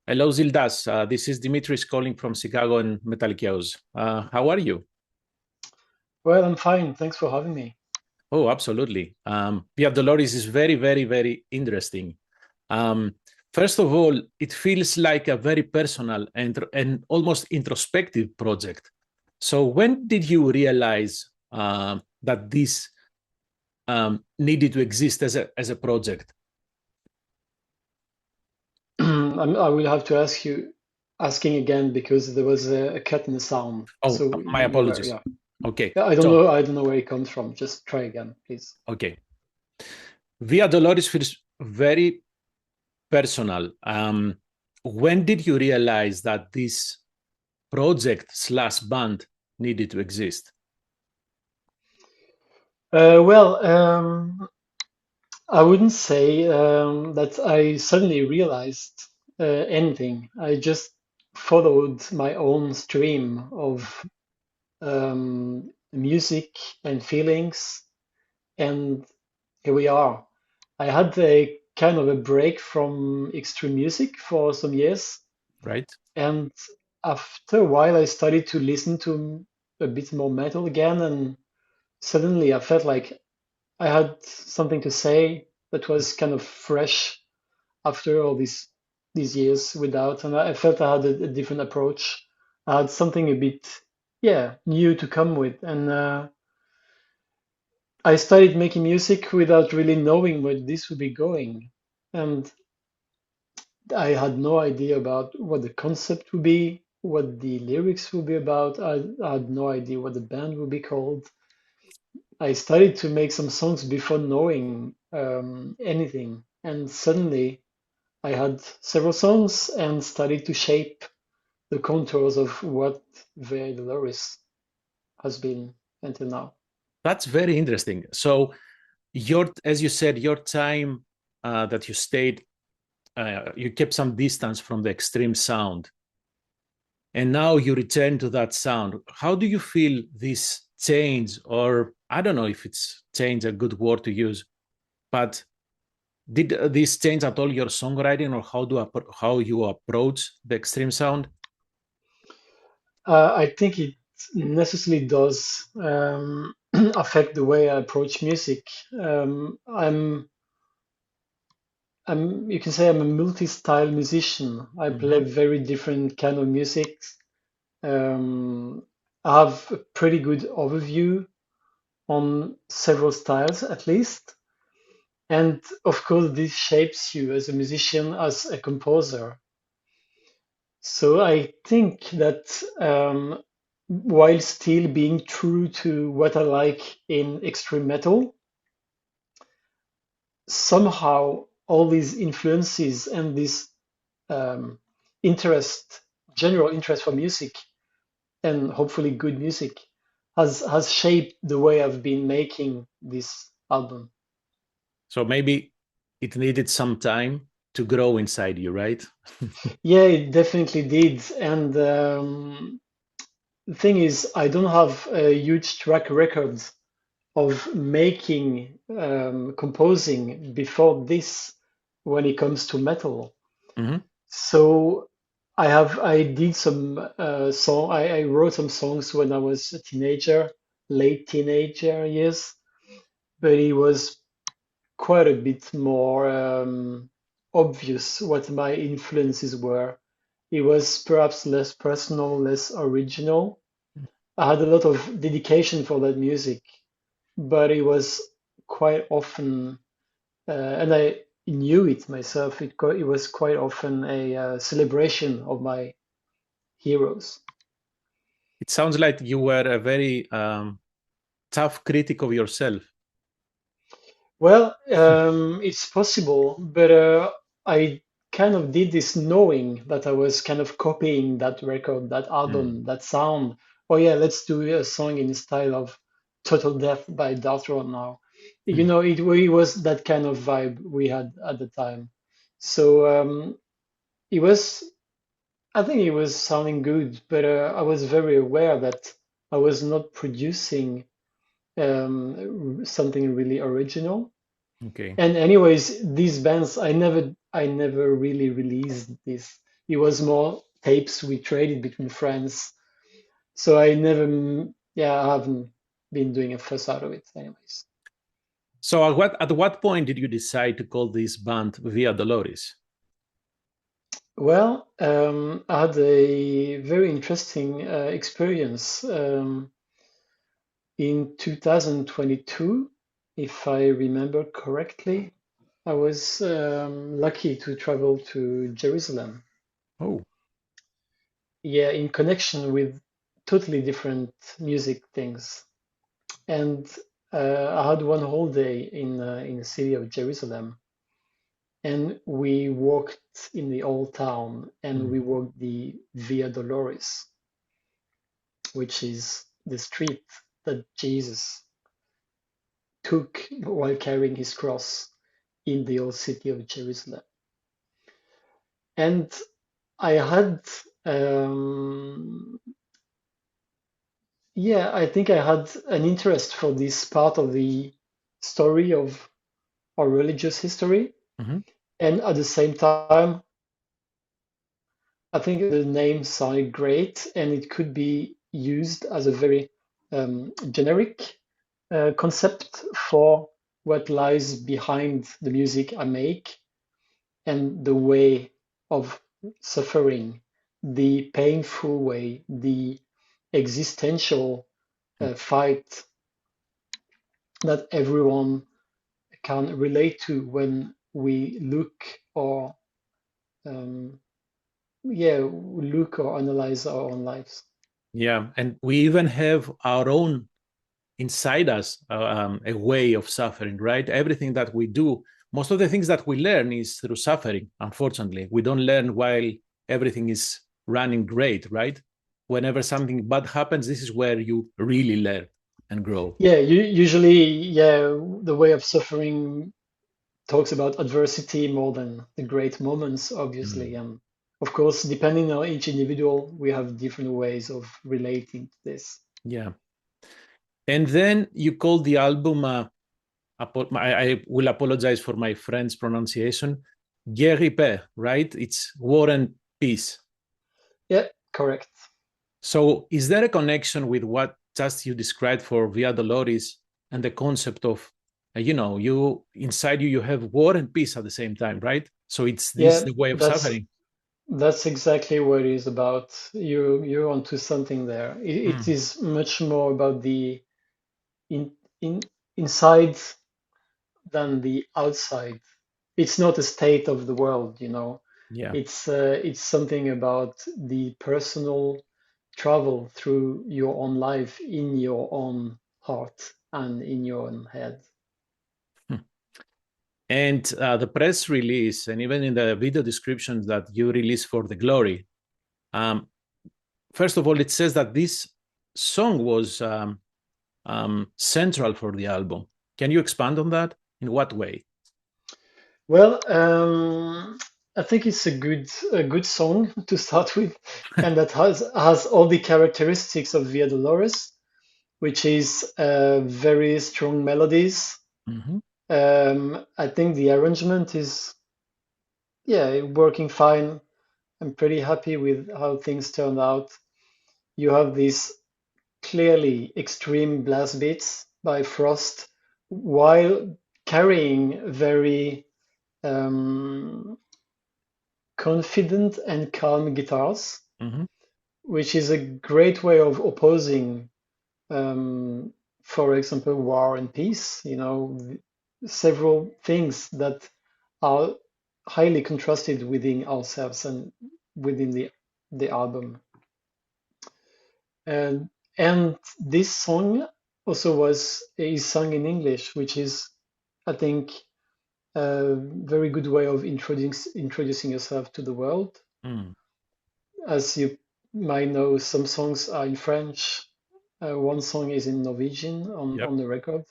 Hello, Zildas. This is Dimitris calling from Chicago and Metalkaoz. How are you? Well, I'm fine. Thanks for having me. Oh, absolutely. VIA Doloris is very, very, very interesting. Um, First of all, it feels like a very personal and almost introspective project. So, when did you realize that this needed to exist as a project? I will have to asking again because there was a cut in the sound. Oh, So my you were, apologies. yeah. Okay, Yeah, so I don't know where it comes from. Just try again, please. okay, VIA Doloris feels very personal. When did you realize that this project slash band needed to exist? Well, I wouldn't say that I suddenly realized anything. I just followed my own stream of music and feelings, and here we are. I had a kind of a break from extreme music for some years, Right? and after a while, I started to listen to a bit more metal again, and suddenly I felt like I had something to say that was kind of fresh after all these years without, and I felt I had a different approach. I had something a bit, yeah, new to come with, and I started making music without really knowing where this would be going. And I had no idea about what the concept would be, what the lyrics would be about. I had no idea what the band would be called. I started to make some songs before knowing anything. And suddenly I had several songs and started to shape the contours of what VIA Dolores has been until now. That's very interesting. So, as you said, your time that you stayed, you kept some distance from the extreme sound, and now you return to that sound. How do you feel this change, or I don't know if it's change a good word to use, but did this change at all your songwriting, or how you approach the extreme sound? I think it necessarily does affect the way I approach music. You can say I'm a multi-style musician. I play Mhm. very different kind of music. Um, I have a pretty good overview on several styles at least. And of course, this shapes you as a musician, as a composer. So I think that while still being true to what I like in extreme metal, somehow all these influences and this um, interest, general interest for music and hopefully good music has shaped the way I've been making this album. So maybe it needed some time to grow inside you, right? Yeah, it definitely did. And the thing is, I don't have a huge track record of making composing before this when it comes to metal. Mhm. So I did some I wrote some songs when I was a teenager, late teenager years, but it was quite a bit more obvious what my influences were. It was perhaps less personal, less original. I had a lot of dedication for that music, but it was quite often, and I knew it myself, it was quite often a celebration of my heroes. It sounds like you were a very tough critic of yourself. Well, it's possible, but I kind of did this knowing that I was kind of copying that record, that Mm. album, that sound. Oh yeah, let's do a song in the style of Total Death by Dark Throne now. You Mm. know, it was that kind of vibe we had at the time. So it was, I think it was sounding good, but I was very aware that I was not producing something really original. Okay. And anyways, these bands, I never really released this. It was more tapes we traded between friends. So I never, I haven't been doing a fuss out of it, anyways. So at what point did you decide to call this band Via Dolores? Well, I had a very interesting experience in 2022, if I remember correctly. I was lucky to travel to Jerusalem. Oh. Yeah, in connection with totally different music things. And I had one whole day in the city of Jerusalem, and we walked in the old town, and we Mhm. walked the Via Dolores, which is the street that Jesus took while carrying his cross in the old city of Jerusalem. And I had, um, I think I had an interest for this part of the story of our religious history. Mhm. And at the same time, I think the name sounded great and it could be used as a very generic concept for what lies behind the music I make and the way of suffering, the painful way, the existential fight that everyone can relate to when we look or um, look or analyze our own lives. Yeah, and we even have our own inside us a way of suffering, right? Everything that we do, most of the things that we learn is through suffering. Unfortunately, we don't learn while everything is running great, right? Whenever something bad happens, this is where you really learn and grow. Yeah, usually, the way of suffering talks about adversity more than the great moments, obviously. Mm. And of course, depending on each individual, we have different ways of relating to this. Yeah. And then you call the album, I will apologize for my friend's pronunciation, Guerre Et Paix, right? It's War and Peace. Yeah, correct. So is there a connection with what just you described for Via Dolores and the concept of, you inside you have war and peace at the same time, right? So it's this Yeah, the way of that's suffering. that's exactly what it is about. You're onto something there. It Mm. is much more about the in in inside than the outside. It's not a state of the world, you know. Yeah. It's something about the personal travel through your own life in your own heart and in your own head. Hmm. And the press release, and even in the video descriptions that you release for the Glory, um, first of all, it says that this song was central for the album. Can you expand on that? In what way? Well, I think it's a good song to start with, and that has all the characteristics of Via Dolores, which is very strong melodies. Mhm. I think the arrangement is working fine. I'm pretty happy with how things turned out. You have these clearly extreme blast beats by Frost while carrying very um, confident and calm guitars, Mhm. which is a great way of opposing, um, for example, war and peace. You know, several things that are highly contrasted within ourselves and within the album. And this song also was is sung in English, which is, I think, a very good way of introducing yourself to the world. Mm. As you might know, some songs are in French. One song is in Norwegian Yep. on the record.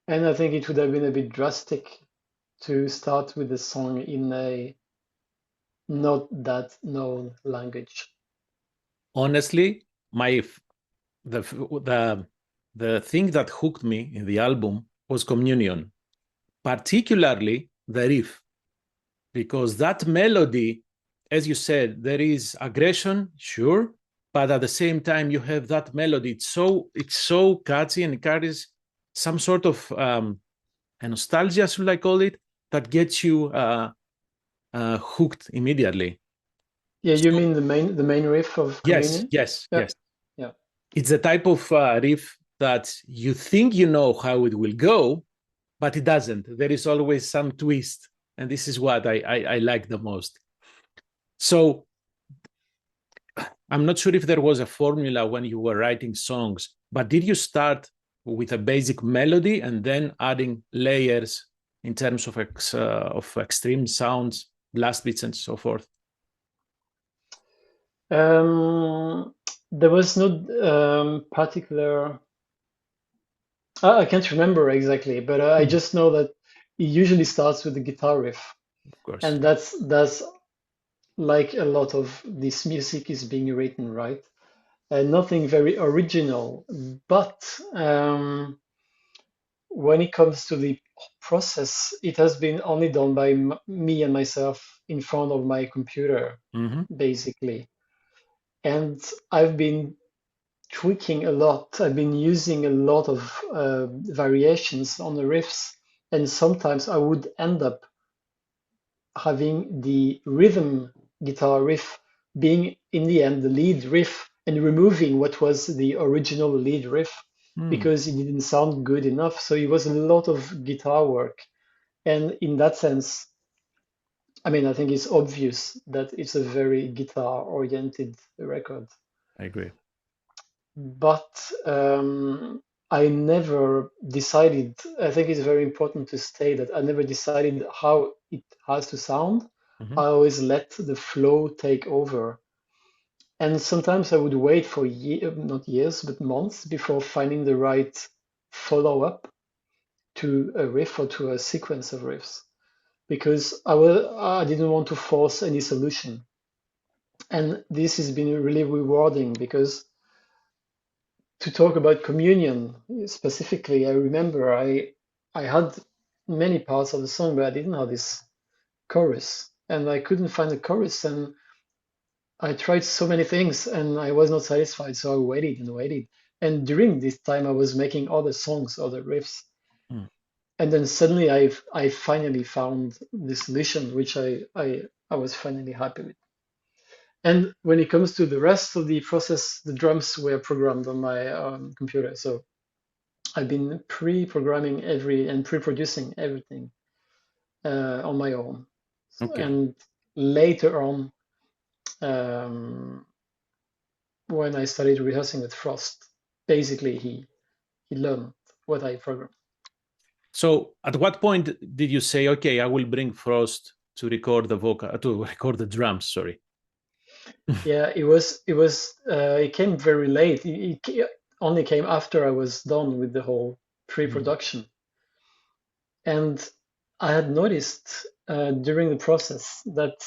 And I think it would have been a bit drastic to start with the song in a not that known language. Honestly, my the the the thing that hooked me in the album was Communion, particularly the riff, because that melody. as you said, there is aggression, sure, but at the same time you have that melody. It's so catchy and it carries some sort of a nostalgia, should I call it, that gets you hooked immediately. Yeah, you So mean the main riff of yes, Communion? yes, Yeah, yes. yeah. It's the type of riff that you think you know how it will go, but it doesn't. There is always some twist, and this is what I like the most. So I'm not sure if there was a formula when you were writing songs, but did you start with a basic melody and then adding layers in terms of extreme sounds, blast beats, and so forth? Um, there was no particular. I can't remember exactly, but I Hmm. just know that it usually starts with the guitar riff, Of course. and that's like a lot of this music is being written, right? Nothing very original, but when it comes to the process, it has been only done by me and myself in front of my computer, Mm-hmm. basically. And I've been tweaking a lot. I've been using a lot of variations on the riffs, and sometimes I would end up having the rhythm guitar riff being in the end the lead riff and removing what was the original lead riff Mm, because it didn't sound good enough. So it was a lot of guitar work. And in that sense, I mean, I think it's obvious that it's a very guitar oriented record. I agree. But I never decided, I think it's very important to state that I never decided how it has to sound. Mm-hmm. I always let the flow take over. And sometimes I would wait for not years, but months before finding the right follow-up to a riff or to a sequence of riffs because I didn't want to force any solution. And this has been really rewarding because to talk about communion specifically, I remember I had many parts of the song, but I didn't have this chorus, and I couldn't find the chorus, and I tried so many things, and I was not satisfied, so I waited and waited. And during this time, I was making other songs, other riffs, Mm. and then suddenly I finally found the solution, which I was finally happy with. And when it comes to the rest of the process, the drums were programmed on my computer, so I've been pre-programming and pre-producing everything on my own. Okay. And later on, um, when I started rehearsing with Frost, basically he learned what I programmed. So, at what point did you say, "Okay, I will bring Frost to record the vocal, to record the drums"? Sorry. Yeah, it came very late. It only came after I was done with the whole Mm. pre-production. And I had noticed during the process that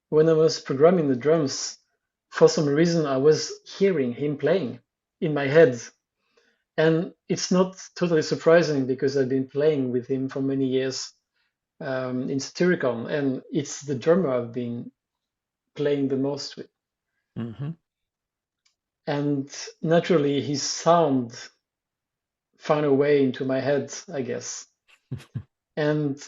when I was programming the drums, for some reason I was hearing him playing in my head. And it's not totally surprising because I've been playing with him for many years in Satyricon, and it's the drummer I've been playing the most with. Mm-hmm. And naturally, his sound found a way into my head, I guess. And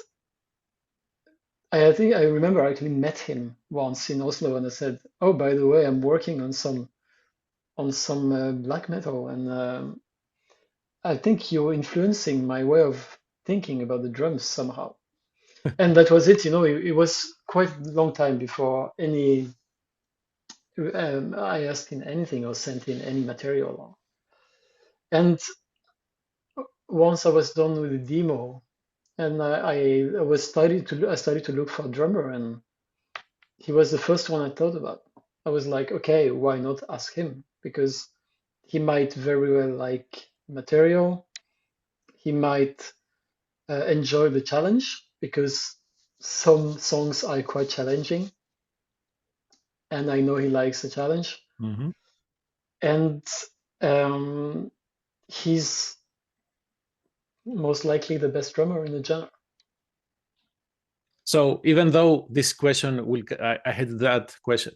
I think I remember I actually met him once in Oslo, and I said, "Oh, by the way, I'm working on some black metal, and I think you're influencing my way of thinking about the drums somehow." And that was it. It was quite a long time before any I asked him anything or sent in any material. And once I was done with the demo, and I started to look for a drummer, and he was the first one I thought about. I was like, okay, why not ask him? Because he might very well like material. He might enjoy the challenge because some songs are quite challenging, and I know he likes the challenge. Mm-hmm. And um, he's most likely the best drummer in the genre. So even though this question I had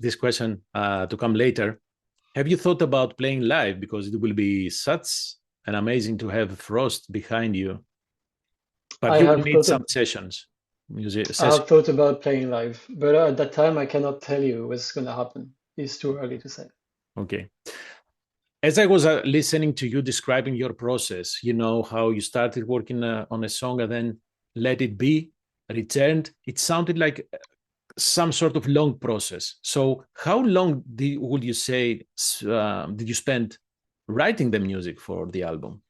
this question to come later. Have you thought about playing live? Because it will be such an amazing to have Frost behind you. But I you will have need thought some of, music I session. have thought about playing live, but at that time I cannot tell you what's going to happen. It's too early to say. Okay. As I was listening to you describing your process, you know how you started working on a song and then let it be, returned. It sounded like some sort of long process. So, how long would you say did you spend writing the music for the album?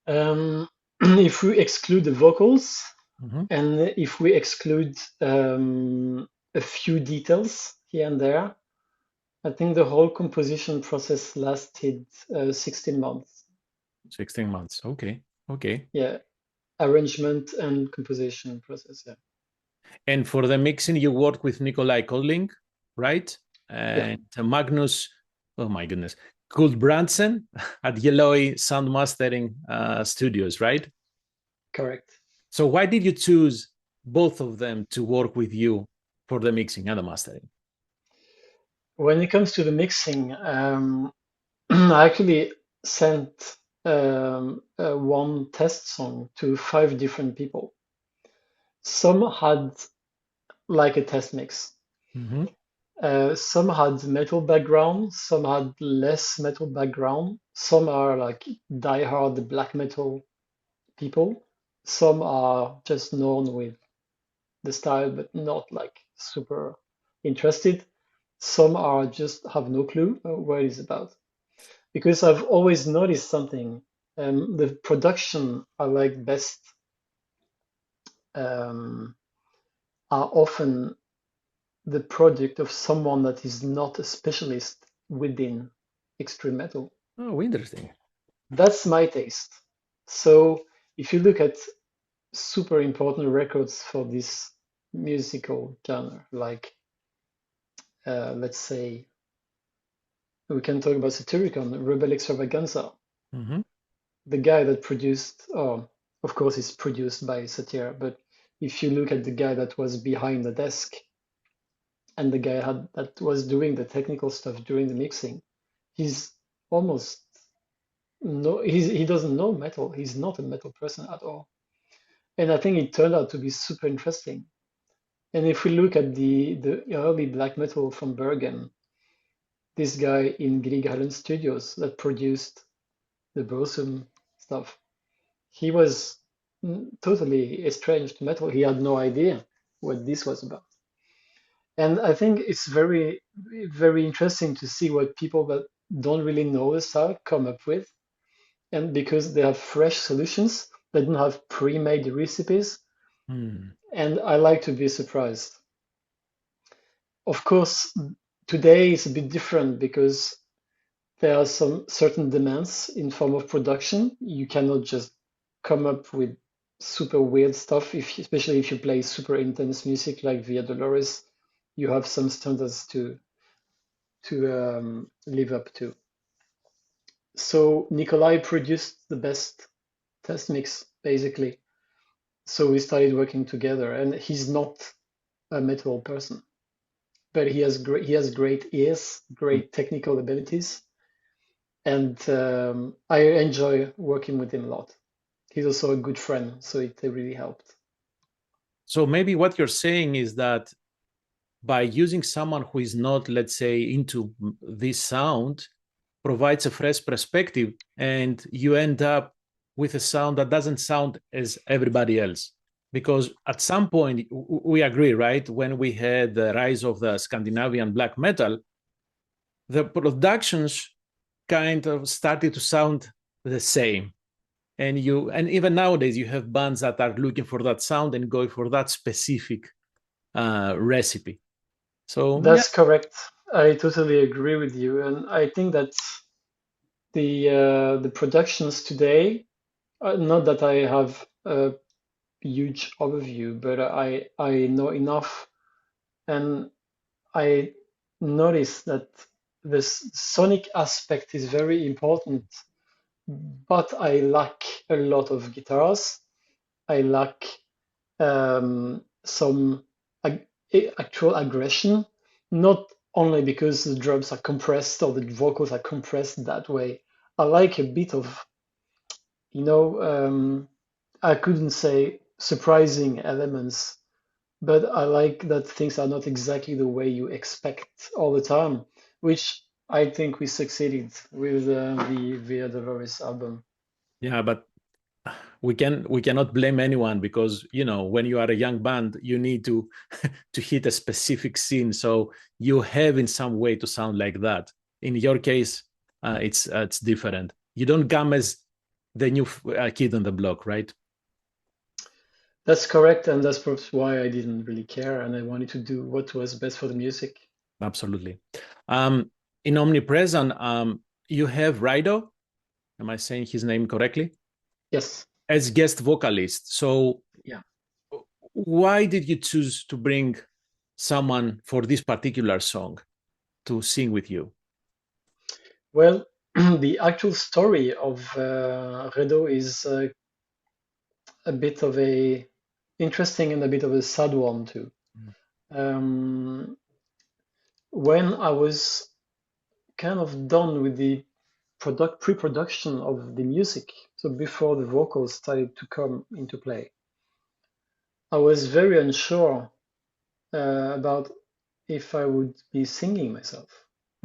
If we exclude the vocals Mm-hmm. and if we exclude a few details here and there, I think the whole composition process lasted 16 months. 16 months. Okay. Okay. Yeah, arrangement and composition process. Yeah, And for the mixing, you work with Nikolai Kodling, right? yeah, And Magnus, oh my goodness, Guldbrandsen at Yellow Sound Mastering Studios, right? correct. So why did you choose both of them to work with you for the mixing and the mastering? When it comes to the mixing, I actually sent one test song to 5 different people. Some had like a test mix. Mm-hmm. Some had metal background, some had less metal background. Some are like die-hard black metal people. Some are just known with the style, but not like super interested. Some are just have no clue what it's about. Because I've always noticed something. The production I like best um, are often the product of someone that is not a specialist within extreme metal. Oh, interesting. That's my taste. So if you look at super important records for this musical genre, like let's say we can talk about Satyricon, Rebel Extravaganza, Mm-hmm. the guy that produced, oh, of course, it's produced by Satyr, but if you look at the guy that was behind the desk and the guy that was doing the technical stuff during the mixing, he's almost no, he doesn't know metal. He's not a metal person at all. And I think it turned out to be super interesting. And if we look at the early black metal from Bergen, this guy in Grieghallen Studios that produced the Brosum stuff, he was totally estranged to metal. He had no idea what this was about. And I think it's very, very interesting to see what people that don't really know the style come up with. And because they have fresh solutions, they don't have pre-made recipes. Mm. And I like to be surprised. Of course, today is a bit different because there are some certain demands in form of production. You cannot just come up with super weird stuff, especially if you play super intense music like Via Dolores, you have some standards to live up to. So Nikolai produced the best test mix, basically. So we started working together, and he's not a metal person, but he has great ears, great technical abilities, and I enjoy working with him a lot. He's also a good friend, so it really helped. So maybe what you're saying is that by using someone who is not, let's say, into this sound, provides a fresh perspective, and you end up with a sound that doesn't sound as everybody else. Because at some point, we agree, right? When we had the rise of the Scandinavian black metal, the productions kind of started to sound the same. And even nowadays, you have bands that are looking for that sound and going for that specific recipe. So yeah. That's correct. I totally agree with you, and I think that the productions today, not that I have a huge overview, but I know enough, and I notice that this sonic aspect is very important, but I lack a lot of guitars. I lack some actual aggression, not only because the drums are compressed or the vocals are compressed that way. I like a bit of, you know, I couldn't say surprising elements, but I like that things are not exactly the way you expect all the time, which I think we succeeded with the Via Dolores album. Yeah, but we cannot blame anyone because when you are a young band, you need to to hit a specific scene, so you have in some way to sound like that. In your case, it's different. You don't come as the new kid on the block, right? That's correct, and that's perhaps why I didn't really care, and I wanted to do what was best for the music. Absolutely. In Omnipresent, you have Rido, am I saying his name correctly, Yes, as guest vocalist. So yeah. why did you choose to bring someone for this particular song to sing with you? Well, the actual story of Redo is a bit of a interesting and a bit of a sad one too. Um, when I was kind of done with the pre-production of the music, so before the vocals started to come into play, I was very unsure about if I would be singing myself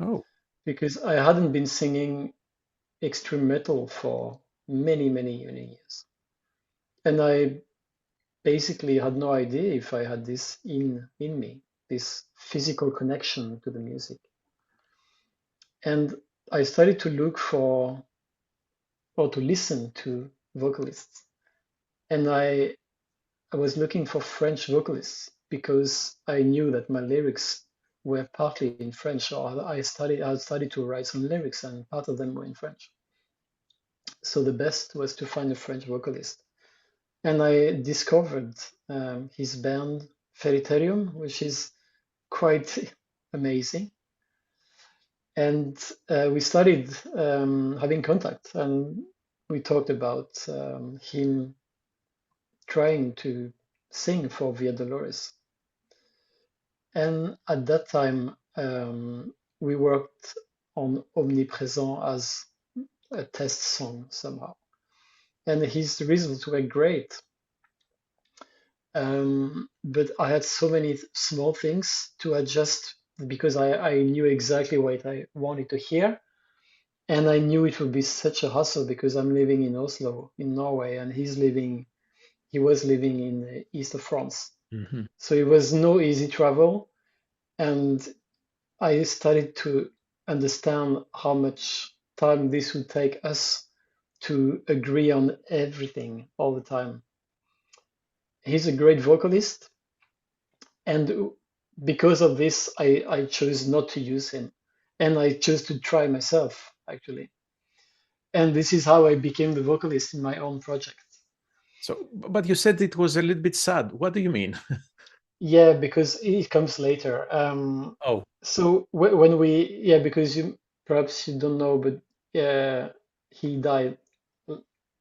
Oh, because I hadn't been singing extreme metal for many years. And I basically had no idea if I had this in me, this physical connection to the music. And I started to look for or to listen to vocalists. And I was looking for French vocalists because I knew that my lyrics were partly in French, or I started to write some lyrics and part of them were in French. So the best was to find a French vocalist. And I discovered his band Ferriterium, which is quite amazing. And we started having contact, and we talked about him trying to sing for Via Dolores. And at that time, we worked on Omnipresent as a test song somehow. And his results were great. But I had so many small things to adjust because I knew exactly what I wanted to hear. And I knew it would be such a hassle because I'm living in Oslo, in Norway, and he was living in the east of France. mm-hmm. So it was no easy travel. And I started to understand how much time this would take us to agree on everything all the time. He's a great vocalist, and because of this, I chose not to use him, and I chose to try myself, actually. And this is how I became the vocalist in my own project. So, but you said it was a little bit sad. What do you mean? Yeah, because it comes later. Oh, So when yeah, because you perhaps you don't know, but he died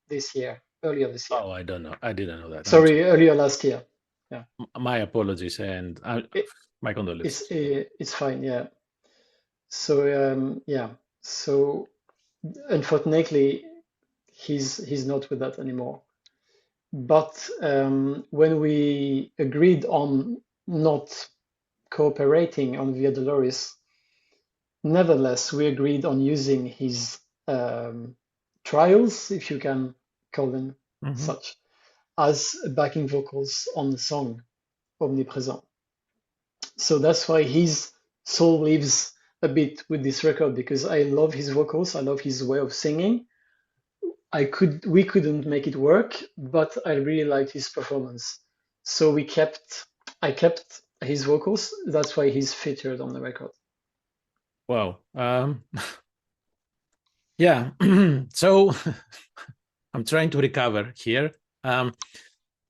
this year, earlier this year. oh, I don't know. I didn't know that. I'm Sorry, earlier last year. Yeah, my apologies and it, my condolences. it's fine. Yeah. So yeah. So unfortunately, he's not with that anymore. But when we agreed on not cooperating on Via Dolores, nevertheless, we agreed on using his trials, if you can call them Mm-hmm. such, as backing vocals on the song Omnipresent. So that's why his soul lives a bit with this record because I love his vocals, I love his way of singing. We couldn't make it work, but I really liked his performance. So I kept his vocals. That's why he's featured on the record. Wow. Yeah. So I'm trying to recover here.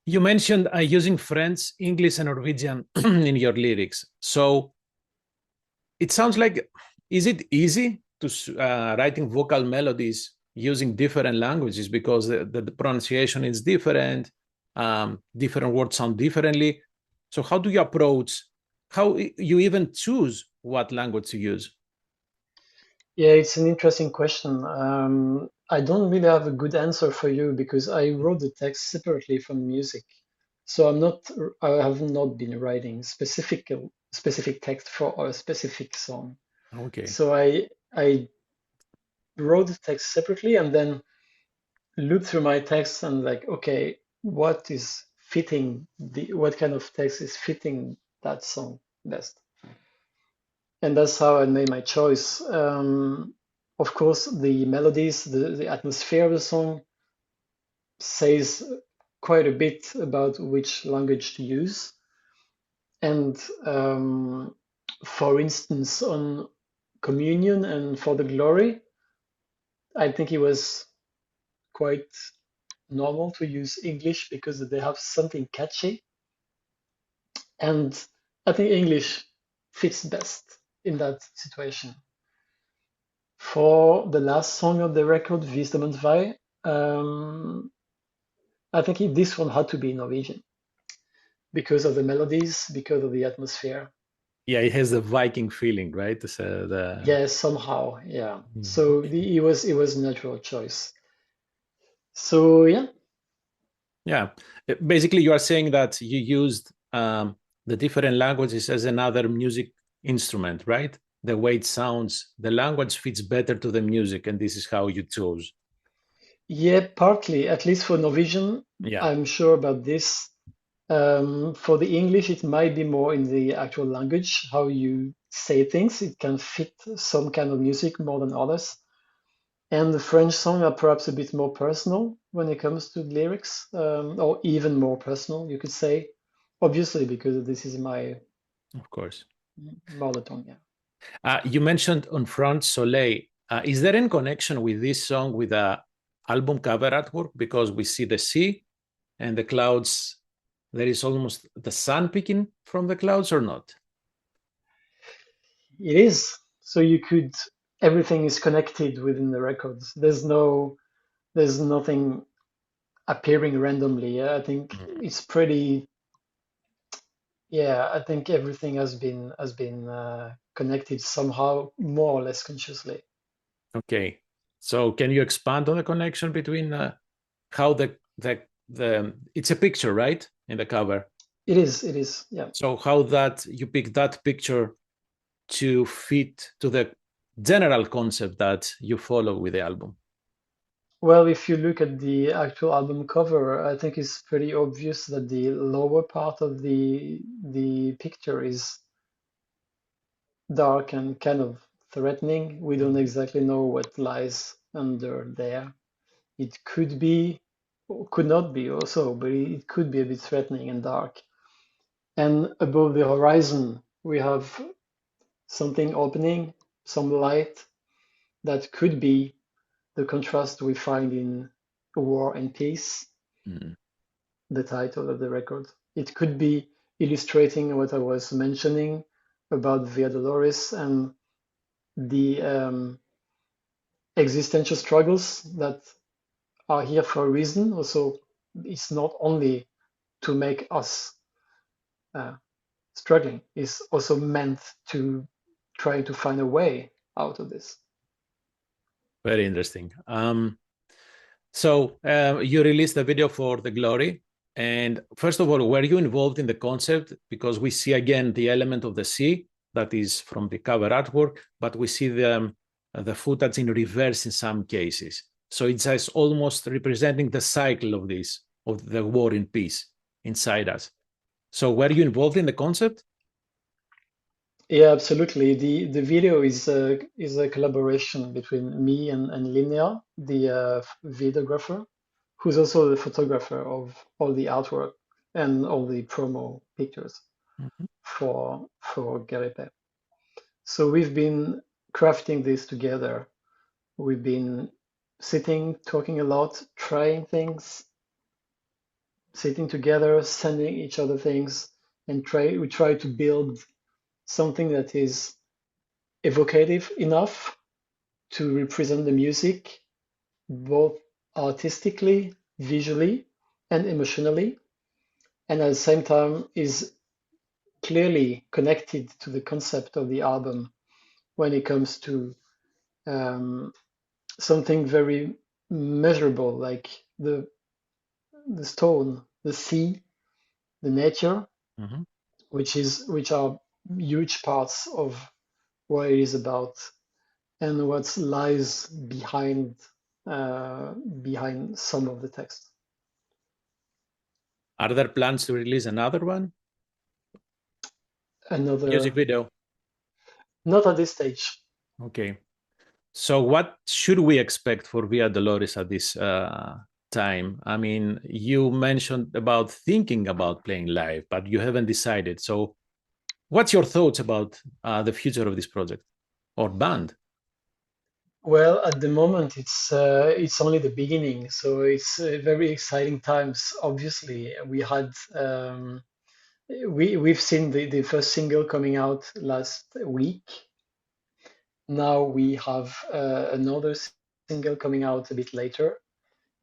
You mentioned using French, English, and Norwegian in your lyrics. So it sounds like, is it easy to writing vocal melodies using different languages because the pronunciation is different? different words sound differently. So how do you approach, how you even choose what language to use? Yeah, it's an interesting question. I don't really have a good answer for you because I wrote the text separately from music. So I have not been writing specific text for a specific song. Okay. So I wrote the text separately and then looked through my text and like, okay, what is fitting what kind of text is fitting that song best? And that's how I made my choice. Of course, the melodies, the atmosphere of the song says quite a bit about which language to use. And for instance, on Communion and For the Glory, I think it was quite normal to use English because they have something catchy. And I think English fits best in that situation. For the last song of the record, Vi, I think this one had to be Norwegian because of the melodies, because of the atmosphere. Yeah, it has the Viking feeling, right? So Yeah, somehow, yeah. So okay. it was a natural choice. So yeah, Yeah. Basically, you are saying that you used the different languages as another music instrument, right? The way it sounds, the language fits better to the music, and this is how you chose. yeah, partly, at least for Norwegian, Yeah, I'm sure about this. For the English, it might be more in the actual language, how you say things. It can fit some kind of music more than others. And the French songs are perhaps a bit more personal when it comes to lyrics, or even more personal, you could say. Obviously, because this is my of course. mother tongue. Yeah. You mentioned on front Soleil. Is there any connection with this song with the album cover artwork? Because we see the sea and the clouds. There is almost the sun peeking from the clouds, or not? It is. So you could, everything is connected within the records. There's nothing appearing randomly. Yeah? I think it's pretty, yeah, I think everything has been connected somehow, more or less consciously. Okay. So can you expand on the connection between how the it's a picture, right, in the cover? It is, yeah. So how that you pick that picture to fit to the general concept that you follow with the album. Well, if you look at the actual album cover, I think it's pretty obvious that the lower part of the picture is dark and kind of threatening. We don't Mhm. exactly know what lies under there. It could be, or could not be also, but it could be a bit threatening and dark. And above the horizon, we have something opening, some light that could be the contrast we find in War and Peace, Mm. the title of the record. It could be illustrating what I was mentioning about Via Dolores and the existential struggles that are here for a reason. Also, it's not only to make us uh, struggling, it's also meant to try to find a way out of this. Very interesting. So you released a video for the Glory. And first of all, were you involved in the concept? Because we see again the element of the sea that is from the cover artwork, but we see the footage in reverse in some cases. So it's just almost representing the cycle of this, of the war and peace inside us. So were you involved in the concept? Yeah, absolutely. The video is a collaboration between me and Linnea, the videographer, who's also the photographer of all the artwork and all the promo pictures Mhm. for Guerre Et Paix. So we've been crafting this together. We've been sitting, talking a lot, trying things, sitting together, sending each other things, and we try to build something that is evocative enough to represent the music both artistically, visually, and emotionally, and at the same time is clearly connected to the concept of the album when it comes to um, something very measurable, like the stone, the sea, the nature, Mhm. which are huge parts of what it is about and what lies behind some of the text. Are there plans to release another one? Music Another, video. not at this stage. Okay. So what should we expect for Via Dolores at this time? I mean, you mentioned about thinking about playing live, but you haven't decided. So what's your thoughts about the future of this project or band? Well, at the moment, it's only the beginning, so it's very exciting times. Obviously, we've seen the first single coming out last week. Now we have another single coming out a bit later,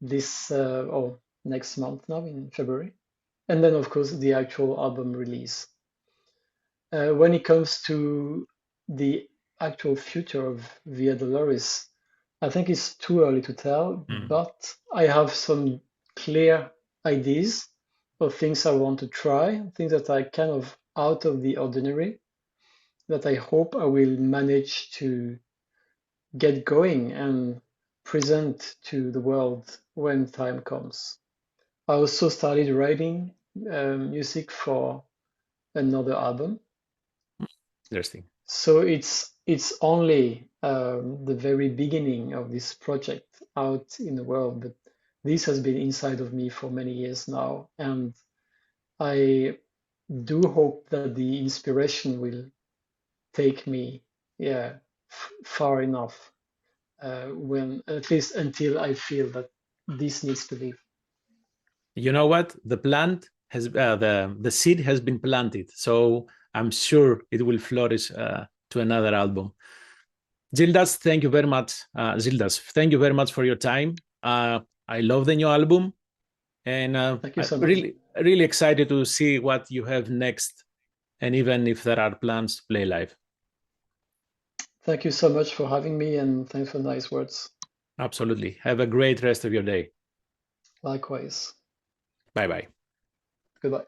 this or next month now in February, and then of course the actual album release. When it comes to the actual future of Via Dolores, I think it's too early to tell, Mm. but I have some clear ideas of things I want to try, things that are kind of out of the ordinary, that I hope I will manage to get going and present to the world when time comes. I also started writing music for another album. Interesting. So it's only the very beginning of this project out in the world, but this has been inside of me for many years now, and I do hope that the inspiration will take me, yeah, far enough when at least until I feel that this needs to live. You know what? The plant has the seed has been planted, so I'm sure it will flourish to another album. Gildas, thank you very much. Gildas, thank you very much for your time. I love the new album, and Thank you I'm so much. really excited to see what you have next, and even if there are plans to play live. Thank you so much for having me, and thanks for nice words. Absolutely. Have a great rest of your day. Likewise. Bye bye. Goodbye.